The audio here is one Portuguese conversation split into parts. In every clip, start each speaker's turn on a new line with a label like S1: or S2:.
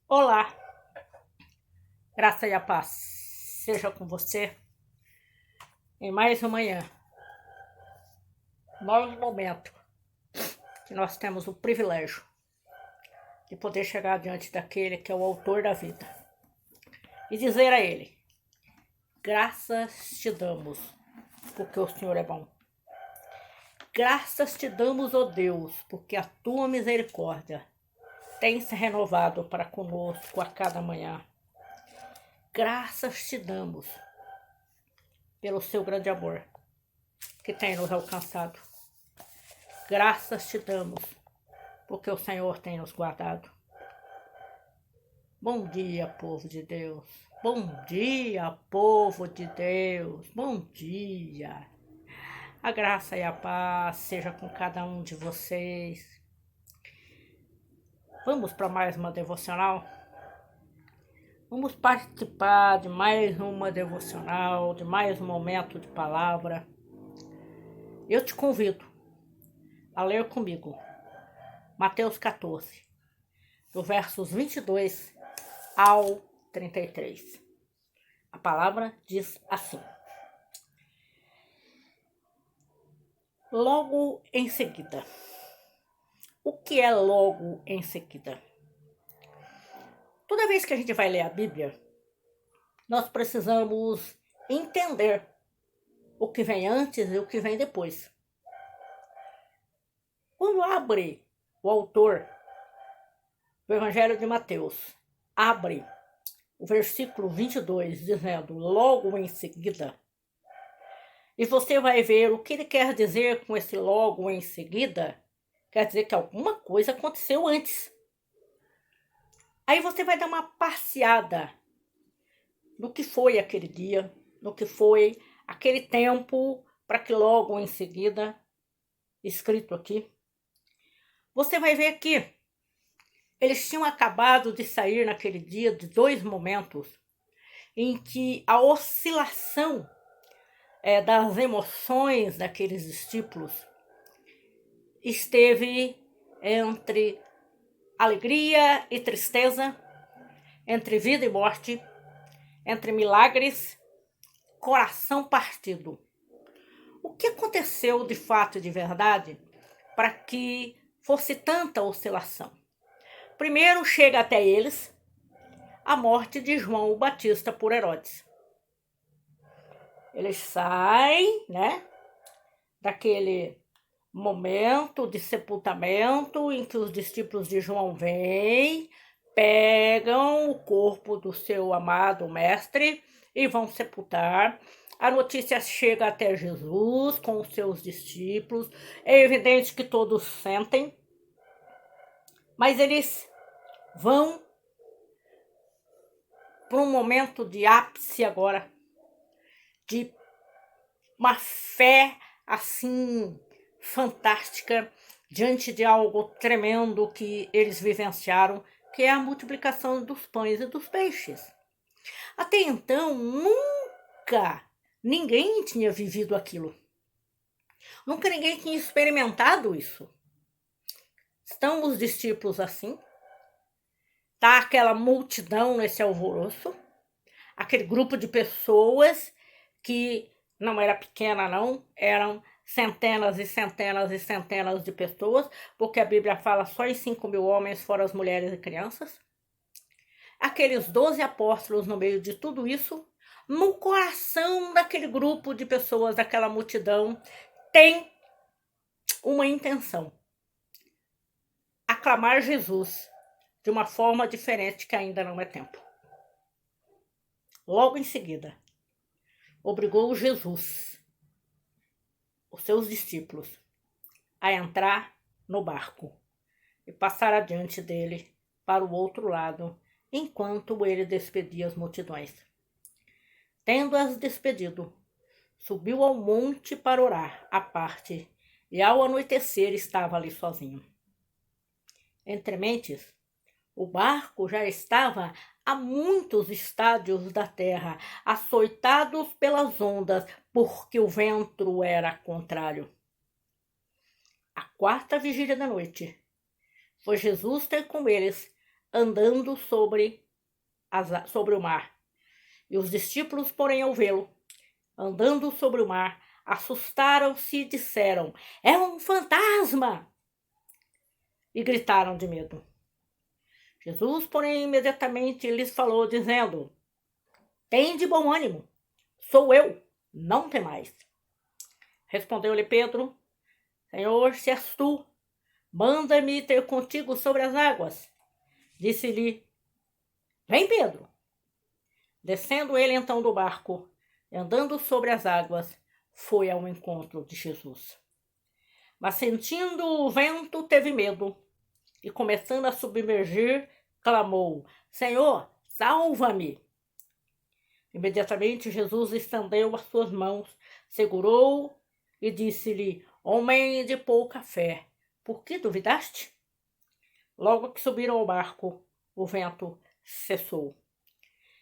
S1: Olá, graça e a paz seja com você em mais uma manhã, mais um momento que nós temos o privilégio de poder chegar diante daquele que é o autor da vida e dizer a ele: graças te damos, porque o Senhor é bom. Graças te damos, ó Deus, porque a tua misericórdia tem se renovado para conosco a cada manhã. Graças te damos pelo seu grande amor que tem nos alcançado. Graças te damos, porque o Senhor tem nos guardado. Bom dia, povo de Deus. Bom dia, povo de Deus. Bom dia. A graça e a paz seja com cada um de vocês. Vamos para mais uma devocional? Vamos participar de mais uma devocional, de mais um momento de palavra. Eu te convido a ler comigo Mateus 14, do versos 22 ao 33. A palavra diz assim: logo em seguida. O que é logo em seguida? Toda vez que a gente vai ler a Bíblia, nós precisamos entender o que vem antes e o que vem depois. Quando abre o autor do Evangelho de Mateus, abre o versículo 22, dizendo logo em seguida, e você vai ver o que ele quer dizer com esse logo em seguida. Quer dizer que alguma coisa aconteceu antes. Aí você vai dar uma passeada no que foi aquele dia, no que foi aquele tempo, para que logo em seguida, escrito aqui, você vai ver que eles tinham acabado de sair naquele dia de dois momentos em que a oscilação das emoções daqueles discípulos esteve entre alegria e tristeza, entre vida e morte, entre milagres, coração partido. O que aconteceu de fato e de verdade para que fosse tanta oscilação? Primeiro chega até eles a morte de João o Batista por Herodes. Eles saem, daquele momento de sepultamento em que os discípulos de João vêm, pegam o corpo do seu amado mestre e vão sepultar. A notícia chega até Jesus com os seus discípulos. É evidente que todos sentem, mas eles vão para um momento de ápice agora, de uma fé assim fantástica diante de algo tremendo que eles vivenciaram, que é a multiplicação dos pães e dos peixes. Até então, nunca ninguém tinha vivido aquilo. Nunca ninguém tinha experimentado isso. Estão os discípulos assim, tá aquela multidão nesse alvoroço, aquele grupo de pessoas que não era pequena não, eram centenas e centenas e centenas de pessoas, porque a Bíblia fala só em 5.000 homens, fora as mulheres e crianças. Aqueles 12 apóstolos no meio de tudo isso, no coração daquele grupo de pessoas, daquela multidão, tem uma intenção: aclamar Jesus de uma forma diferente que ainda não é tempo. Logo em seguida, obrigou Jesus, os seus discípulos, a entrar no barco e passar adiante dele para o outro lado, enquanto ele despedia as multidões. Tendo-as despedido, subiu ao monte para orar à parte, e ao anoitecer estava ali sozinho. Entre mentes, o barco já estava a muitos estádios da terra, açoitados pelas ondas, porque o vento era contrário. A quarta vigília da noite foi Jesus ter com eles andando sobre o mar. E os discípulos, porém, ao vê-lo, andando sobre o mar, assustaram-se e disseram: é um fantasma! E gritaram de medo. Jesus, porém, imediatamente lhes falou, dizendo: tende bom ânimo, sou eu, não temais. Respondeu-lhe Pedro: Senhor, se és tu, manda-me ter contigo sobre as águas. Disse-lhe: vem, Pedro. Descendo ele então do barco, e andando sobre as águas, foi ao encontro de Jesus. Mas sentindo o vento, teve medo, e começando a submergir, clamou: Senhor, salva-me! Imediatamente Jesus estendeu as suas mãos, segurou e disse-lhe: homem de pouca fé, por que duvidaste? Logo que subiram ao barco, o vento cessou.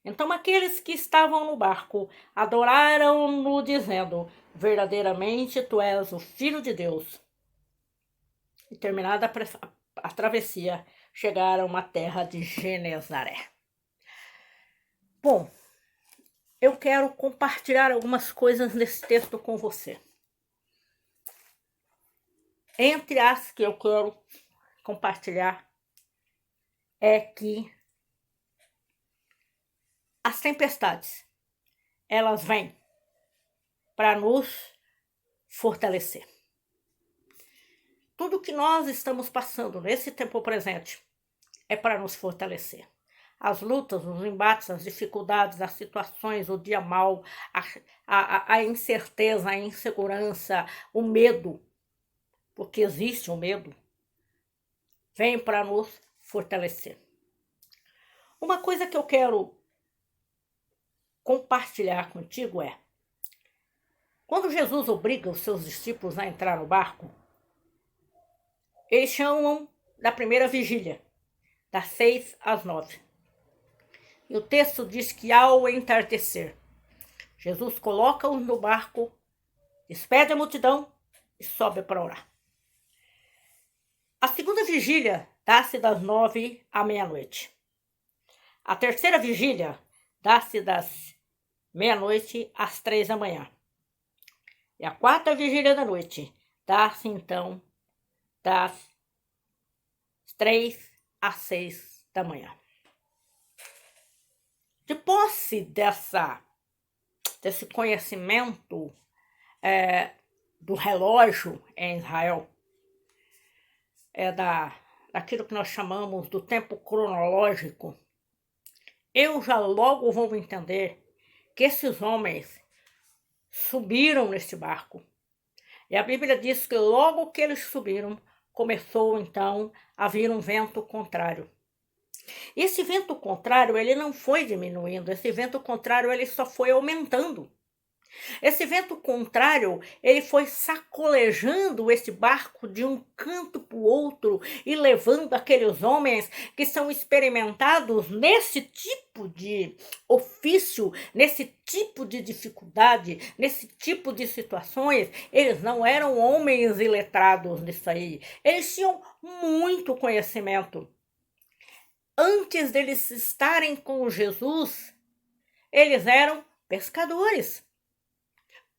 S1: Então aqueles que estavam no barco adoraram-no, dizendo: verdadeiramente tu és o Filho de Deus. E terminada a travessia, chegaram à terra de Genezaré. Bom, eu quero compartilhar algumas coisas nesse texto com você. Entre as que eu quero compartilhar é que as tempestades, elas vêm para nos fortalecer. Tudo que nós estamos passando nesse tempo presente é para nos fortalecer. As lutas, os embates, as dificuldades, as situações, o dia mau, a incerteza, a insegurança, o medo, porque existe o medo, vem para nos fortalecer. Uma coisa que eu quero compartilhar contigo é: quando Jesus obriga os seus discípulos a entrar no barco, eles chamam da primeira vigília, das 6 às 9. E o texto diz que ao entardecer, Jesus coloca-os no barco, despede a multidão e sobe para orar. A segunda vigília dá-se das 9 à meia-noite. A terceira vigília dá-se das meia-noite às 3 da manhã. E a quarta vigília da noite dá-se, então, das 3 às 6 da manhã. De posse desse conhecimento do relógio em Israel, daquilo que nós chamamos do tempo cronológico, eu já logo vou entender que esses homens subiram neste barco. E a Bíblia diz que logo que eles subiram, começou então a vir um vento contrário. Esse vento contrário, ele não foi diminuindo, esse vento contrário, ele só foi aumentando. Esse vento contrário, ele foi sacolejando esse barco de um canto para o outro e levando aqueles homens que são experimentados nesse tipo de ofício, nesse tipo de dificuldade, nesse tipo de situações. Eles não eram homens iletrados nisso aí, eles tinham muito conhecimento. Antes deles estarem com Jesus, eles eram pescadores.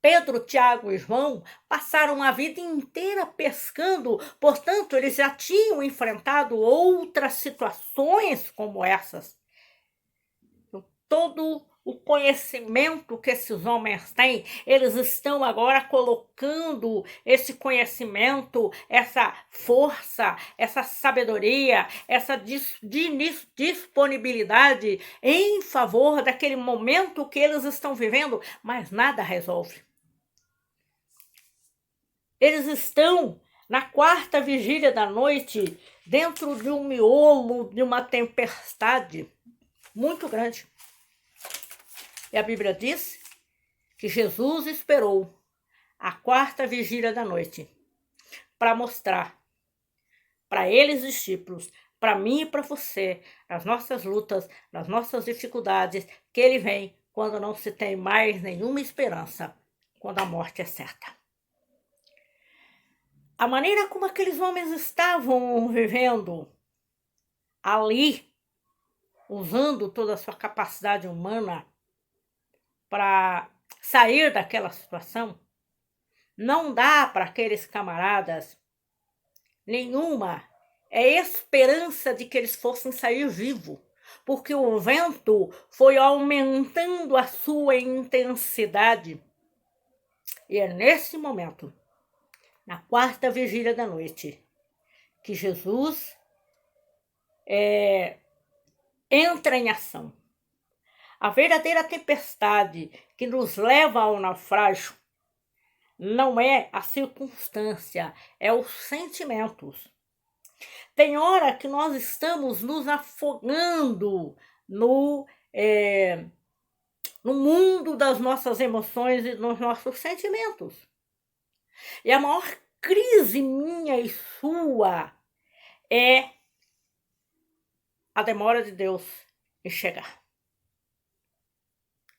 S1: Pedro, Tiago e João passaram a vida inteira pescando, portanto, eles já tinham enfrentado outras situações como essas. Todo o conhecimento que esses homens têm, eles estão agora colocando esse conhecimento, essa força, essa sabedoria, essa disponibilidade em favor daquele momento que eles estão vivendo, mas nada resolve. Eles estão na quarta vigília da noite, dentro de um miolo, de uma tempestade muito grande. E a Bíblia diz que Jesus esperou a quarta vigília da noite para mostrar para eles, discípulos, para mim e para você, nas nossas lutas, nas nossas dificuldades, que ele vem quando não se tem mais nenhuma esperança, quando a morte é certa. A maneira como aqueles homens estavam vivendo ali usando toda a sua capacidade humana para sair daquela situação, não dá para aqueles camaradas nenhuma esperança de que eles fossem sair vivos, porque o vento foi aumentando a sua intensidade. E é nesse momento, na quarta vigília da noite, que Jesus entra em ação. A verdadeira tempestade que nos leva ao naufrágio não é a circunstância, é os sentimentos. Tem hora que nós estamos nos afogando no mundo das nossas emoções e dos nossos sentimentos. E a maior crise minha e sua é a demora de Deus em chegar.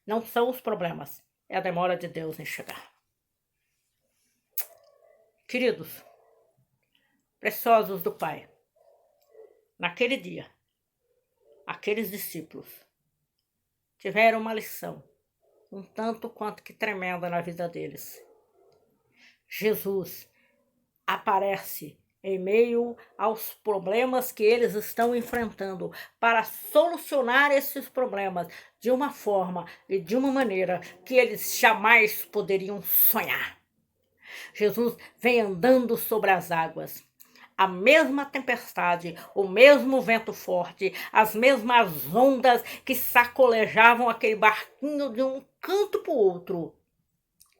S1: Não são os problemas, é a demora de Deus em chegar. Queridos, preciosos do Pai, naquele dia, aqueles discípulos tiveram uma lição, um tanto quanto que tremenda na vida deles. Jesus aparece em meio aos problemas que eles estão enfrentando, para solucionar esses problemas de uma forma e de uma maneira que eles jamais poderiam sonhar. Jesus vem andando sobre as águas. A mesma tempestade, o mesmo vento forte, as mesmas ondas que sacolejavam aquele barquinho de um canto para o outro,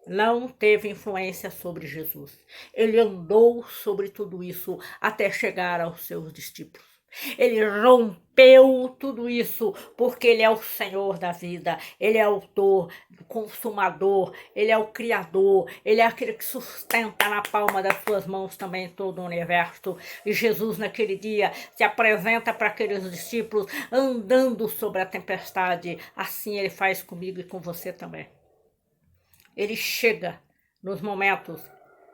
S1: não teve influência sobre Jesus. Ele andou sobre tudo isso até chegar aos seus discípulos. Ele rompeu tudo isso porque ele é o Senhor da vida, ele é o autor, o consumador, ele é o criador, ele é aquele que sustenta na palma das suas mãos também todo o universo. E Jesus naquele dia se apresenta para aqueles discípulos andando sobre a tempestade. Assim ele faz comigo e com você também. Ele chega nos momentos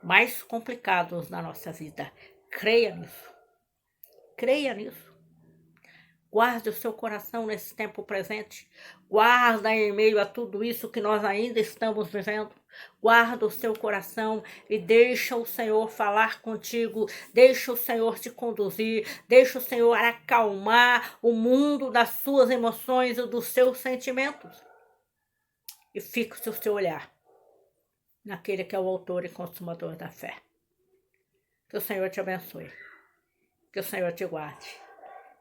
S1: mais complicados da nossa vida. Creia nisso. Creia nisso. Guarde o seu coração nesse tempo presente. Guarda em meio a tudo isso que nós ainda estamos vivendo. Guarda o seu coração e deixa o Senhor falar contigo. Deixa o Senhor te conduzir. Deixa o Senhor acalmar o mundo das suas emoções e dos seus sentimentos. E fixe o seu olhar naquele que é o autor e consumador da fé. Que o Senhor te abençoe. Que o Senhor te guarde.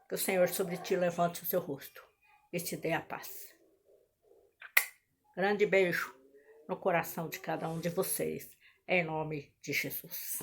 S1: Que o Senhor sobre ti levante o seu rosto e te dê a paz. Grande beijo no coração de cada um de vocês, em nome de Jesus.